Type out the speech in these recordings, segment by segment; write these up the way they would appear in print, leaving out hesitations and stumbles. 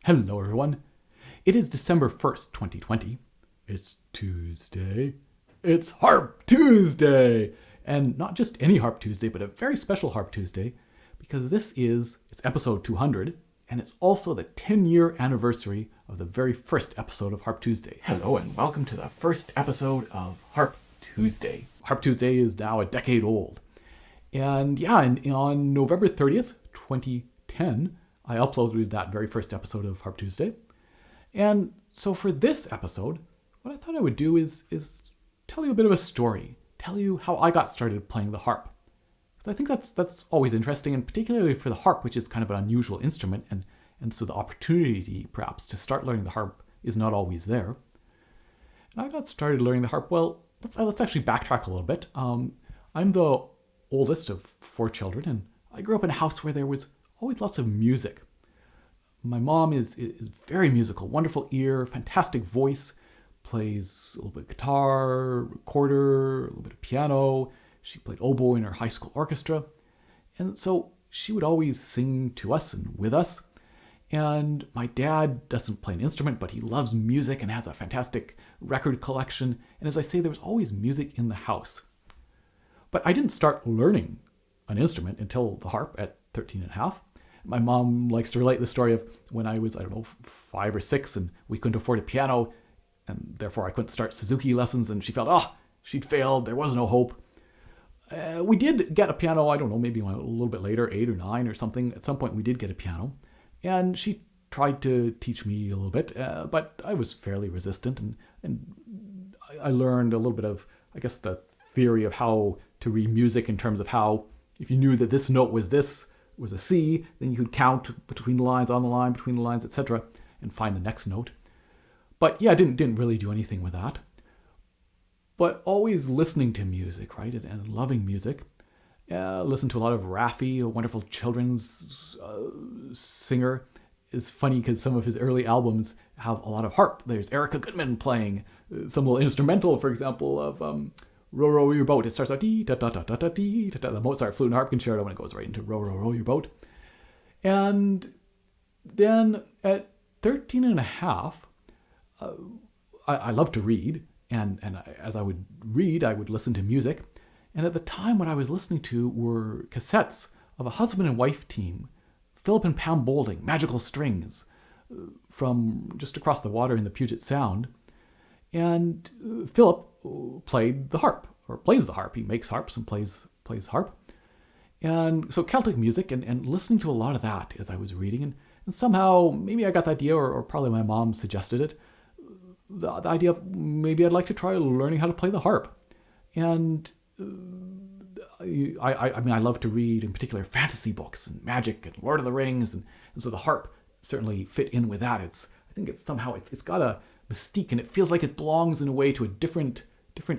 Hello, everyone. It is December 1st, 2020. It's Tuesday. It's Harp Tuesday! And not just any Harp Tuesday, but a very special Harp Tuesday, because it's episode 200, and it's also the 10-year anniversary of the very first episode of Harp Tuesday. Hello and welcome to the first episode of Harp Tuesday. Harp Tuesday is now a decade old. And on November 30th, 2010, I uploaded that very first episode of Harp Tuesday. And so for this episode, what I thought I would do is tell you a bit of a story, tell you how I got started playing the harp. Because I think that's always interesting, and particularly for the harp, which is kind of an unusual instrument, and so the opportunity perhaps to start learning the harp is not always there. And I got started learning the harp, well, let's actually backtrack a little bit. I'm the oldest of 4 children, and I grew up in a house where there was always lots of music. My mom is very musical, wonderful ear, fantastic voice, plays a little bit of guitar, recorder, a little bit of piano. She played oboe in her high school orchestra. And so she would always sing to us and with us. And my dad doesn't play an instrument, but he loves music and has a fantastic record collection. And as I say, there was always music in the house. But I didn't start learning an instrument until the harp at 13 and a half. My mom likes to relate the story of when I was, 5 or 6, and we couldn't afford a piano, and therefore I couldn't start Suzuki lessons, and she felt, she'd failed, there was no hope. We did get a piano, maybe a little bit later, 8 or 9 or something. At some point we did get a piano, and she tried to teach me a little bit, but I was fairly resistant, and I learned a little bit of, the theory of how to read music in terms of how, if you knew that this note was a C, then you could count between the lines, on the line, between the lines, etc., and find the next note. But I didn't really do anything with that. But always listening to music, right, and loving music. Listen to a lot of Raffi, a wonderful children's singer. It's funny because some of his early albums have a lot of harp. There's Erica Goodman playing some little instrumental, for example, of Row, Row Your Boat. It starts out dee da da da da da dee da da, the Mozart Flute and Harp Concerto, when it goes right into Row, Row, Row Your Boat. And then at 13 and a half, I loved to read, and as I would read, I would listen to music. And at the time, what I was listening to were cassettes of a husband and wife team, Philip and Pam Boulding, Magical Strings, from just across the water in the Puget Sound. And Philip played the harp, or plays the harp. He makes harps and plays harp. And so Celtic music, and listening to a lot of that as I was reading. And somehow, maybe I got the idea, or probably my mom suggested it, the idea of maybe I'd like to try learning how to play the harp. And I love to read, in particular, fantasy books and magic and Lord of the Rings. And so the harp certainly fit in with that. I think it's got a mystique, and it feels like it belongs in a way to a different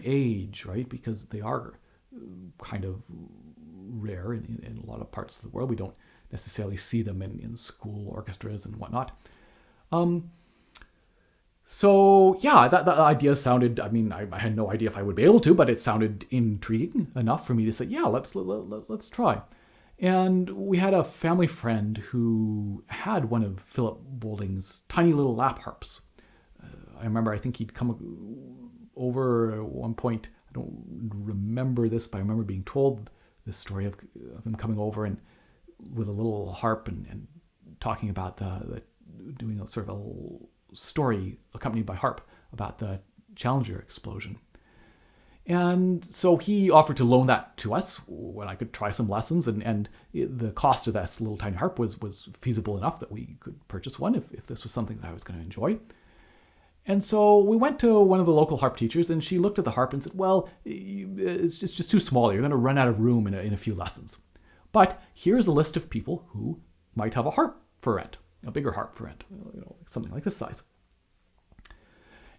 age, right? Because they are kind of rare in a lot of parts of the world. We don't necessarily see them in school orchestras and whatnot. That idea sounded, I had no idea if I would be able to, but it sounded intriguing enough for me to say, let's try. And we had a family friend who had one of Philip Boulding's tiny little lap harps. I remember, I think he'd come over at one point. I don't remember this, but I remember being told this story of him coming over and with a little harp and talking about doing a sort of a story accompanied by harp about the Challenger explosion. And so he offered to loan that to us when I could try some lessons, and the cost of this little tiny harp was feasible enough that we could purchase one if this was something that I was going to enjoy. And so we went to one of the local harp teachers, and she looked at the harp and said, well, it's just too small. You're going to run out of room in a few lessons. But here's a list of people who might have a harp for rent, a bigger harp for rent, something like this size.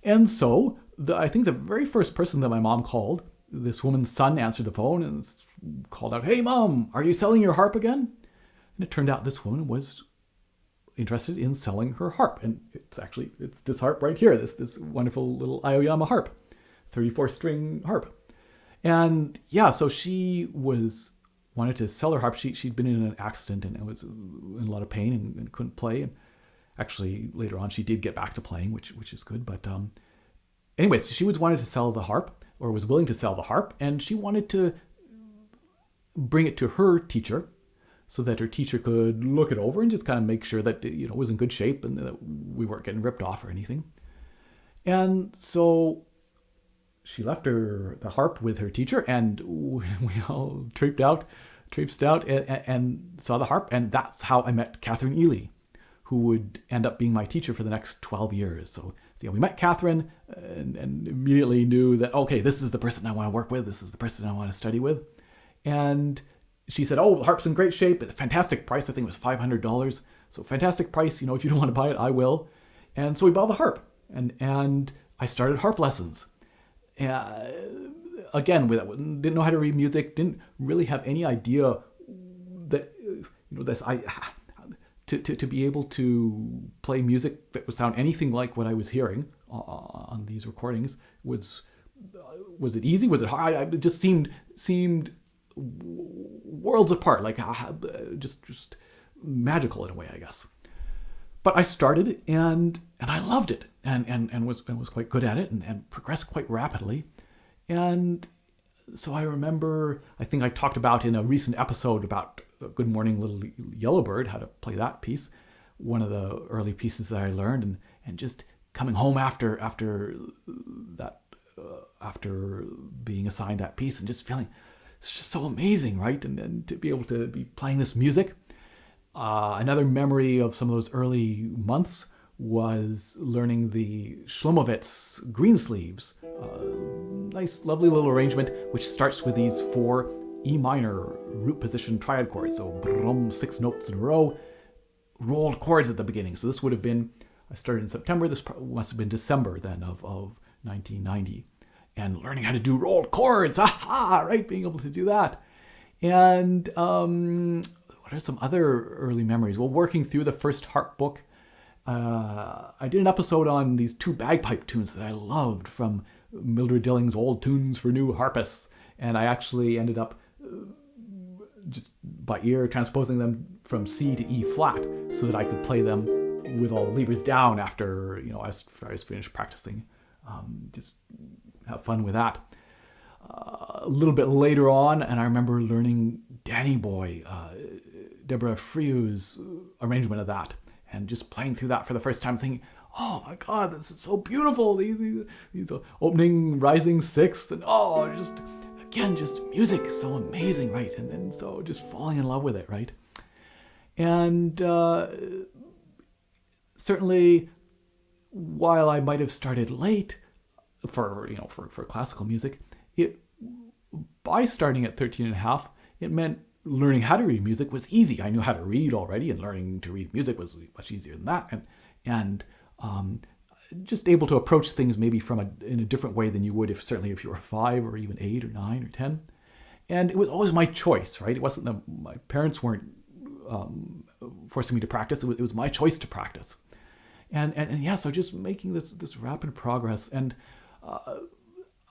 And so I think the very first person that my mom called, this woman's son answered the phone and called out, "Hey, Mom, are you selling your harp again?" And it turned out this woman was interested in selling her harp. And it's this harp right here, this wonderful little Aoyama harp, 34-string harp. And so she wanted to sell her harp. She'd been in an accident and was in a lot of pain and couldn't play. Actually, later on, she did get back to playing, which is good. But anyways, she wanted to sell the harp, or was willing to sell the harp, and she wanted to bring it to her teacher so that her teacher could look it over and just kind of make sure that it was in good shape and that we weren't getting ripped off or anything. And so she left the harp with her teacher, and we all traipsed out and saw the harp, and that's how I met Catherine Ely, who would end up being my teacher for the next 12 years. So we met Catherine and immediately knew that, okay, this is the person I want to work with. This is the person I want to study with. And she said, oh, the harp's in great shape. At a fantastic price. I think it was $500. So fantastic price. If you don't want to buy it, I will. And so we bought the harp. And I started harp lessons. Again, didn't know how to read music. Didn't really have any idea that, to be able to play music that would sound anything like what I was hearing on these recordings. Was it easy? Was it hard? It just seemed worlds apart, like just magical in a way, I guess. But I started and I loved it and was quite good at it and progressed quite rapidly. And so I remember, I think I talked about in a recent episode about Good Morning Little Yellowbird, how to play that piece, one of the early pieces that I learned, and just coming home after being assigned that piece and just feeling it's just so amazing, right? And to be able to be playing this music. Another memory of some of those early months was learning the Schlomovitz Greensleeves, nice, lovely little arrangement, which starts with these 4 E minor root position triad chords. So brum, 6 notes in a row, rolled chords at the beginning. So this would have been, I started in September, this must have been December then of 1990. And learning how to do rolled chords, right? Being able to do that. And what are some other early memories? Well, working through the first harp book, I did an episode on these 2 bagpipe tunes that I loved from Mildred Dilling's Old Tunes for New Harpists. And I actually ended up just by ear transposing them from C to E flat so that I could play them with all the levers down after, I was finished practicing. Just have fun with that. A little bit later on, and I remember learning Danny Boy, Deborah Frieu's arrangement of that, and just playing through that for the first time, thinking, oh my God, this is so beautiful. These opening, rising sixths, and just music is so amazing, right? And so just falling in love with it, right? And certainly, while I might have started late for classical music, by starting at 13 and a half, it meant learning how to read music was easy. I knew how to read already, and learning to read music was much easier than that. And just able to approach things maybe in a different way than you would if you were 5 or even 8 or 9 or 10. And it was always my choice, right? It wasn't my parents weren't forcing me to practice. It was my choice to practice. And yeah, so just making this rapid progress. And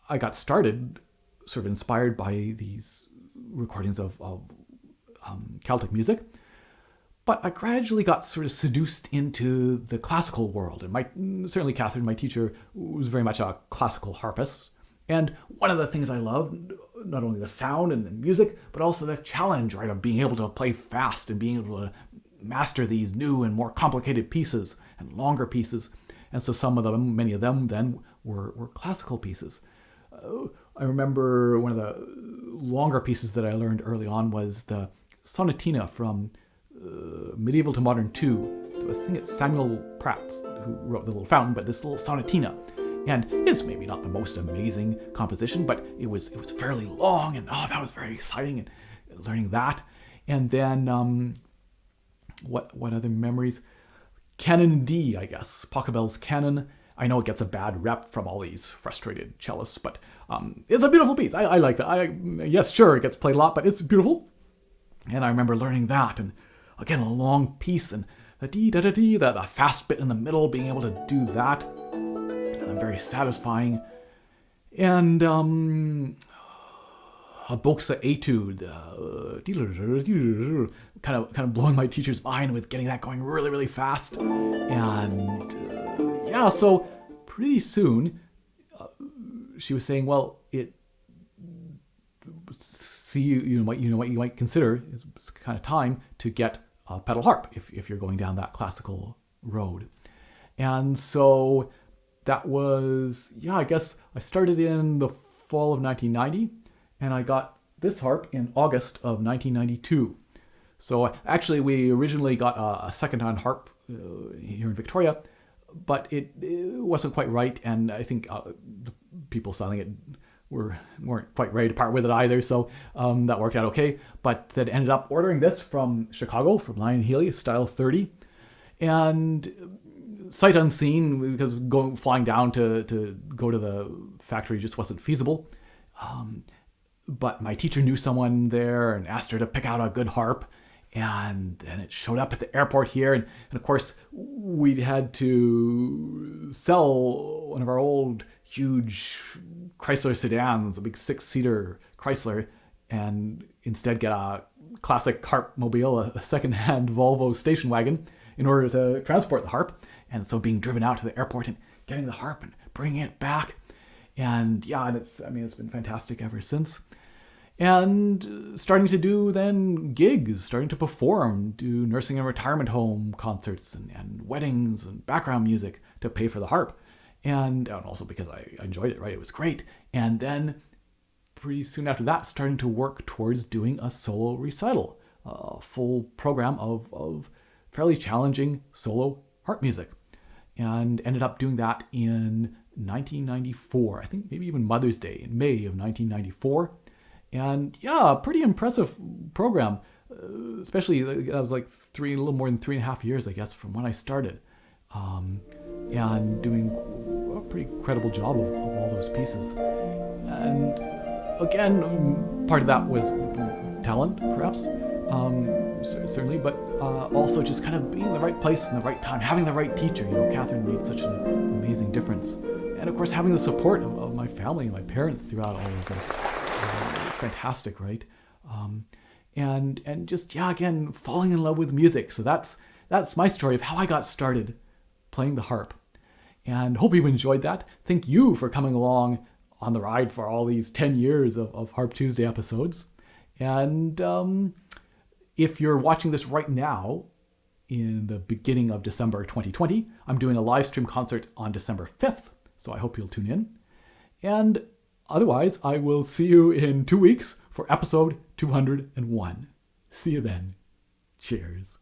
I got started sort of inspired by these recordings of Celtic music. But I gradually got sort of seduced into the classical world. And certainly Catherine, my teacher, was very much a classical harpist. And one of the things I loved, not only the sound and the music, but also the challenge, right, of being able to play fast and being able to master these new and more complicated pieces and longer pieces. And so many of them then were classical pieces. I remember one of the longer pieces that I learned early on was the Sonatina from Medieval to Modern 2. I think it's Samuel Pratt who wrote The Little Fountain, but this little Sonatina. And it's maybe not the most amazing composition, but it was fairly long, and that was very exciting, and learning that. And then what other memories? Canon D, I guess. Pachelbel's Canon. I know it gets a bad rep from all these frustrated cellists, but it's a beautiful piece. I like that. Yes, sure, it gets played a lot, but it's beautiful. And I remember learning that, and again, a long piece, and the dee-da-da-dee, the fast bit in the middle, being able to do that, and very satisfying. And a Boxa Etude, kind of blowing my teacher's mind with getting that going really, really fast. And yeah, so pretty soon she was saying, well, what you might consider it's kind of time to get a pedal harp if you're going down that classical road. And so that was, I guess I started in the fall of 1990, and I got this harp in August of 1992. So actually we originally got a second-hand harp here in Victoria, but it wasn't quite right, and I think the people selling it weren't quite ready to part with it either, so that worked out okay. But then ended up ordering this from Chicago, from Layne Healy, style 30, and sight unseen, because flying down to go to the factory just wasn't feasible. But my teacher knew someone there and asked her to pick out a good harp, and then it showed up at the airport here, and of course we had to sell one of our old huge Chrysler sedans, a big 6-seater Chrysler, and instead get a classic harp mobile, a second-hand Volvo station wagon, in order to transport the harp. And so being driven out to the airport and getting the harp and bringing it back, and it's been fantastic ever since. And starting to do then gigs, starting to perform, do nursing and retirement home concerts and weddings and background music to pay for the harp. And also because I enjoyed it, right? It was great. And then pretty soon after that, starting to work towards doing a solo recital, a full program of fairly challenging solo harp music. And ended up doing that in 1994, I think maybe even Mother's Day in May of 1994. And pretty impressive program, especially that was like a little more than 3.5 years, I guess, from when I started. And doing a pretty incredible job of all those pieces. And again, part of that was talent, perhaps, certainly, but also just kind of being in the right place in the right time, having the right teacher. Catherine made such an amazing difference. And of course, having the support of my family and my parents throughout all of this. It's fantastic, right? And just, again, falling in love with music. So that's my story of how I got started playing the harp. And hope you enjoyed that. Thank you for coming along on the ride for all these 10 years of Harp Tuesday episodes. And if you're watching this right now, in the beginning of December 2020, I'm doing a live stream concert on December 5th. So I hope you'll tune in. And otherwise, I will see you in 2 weeks for episode 201. See you then. Cheers.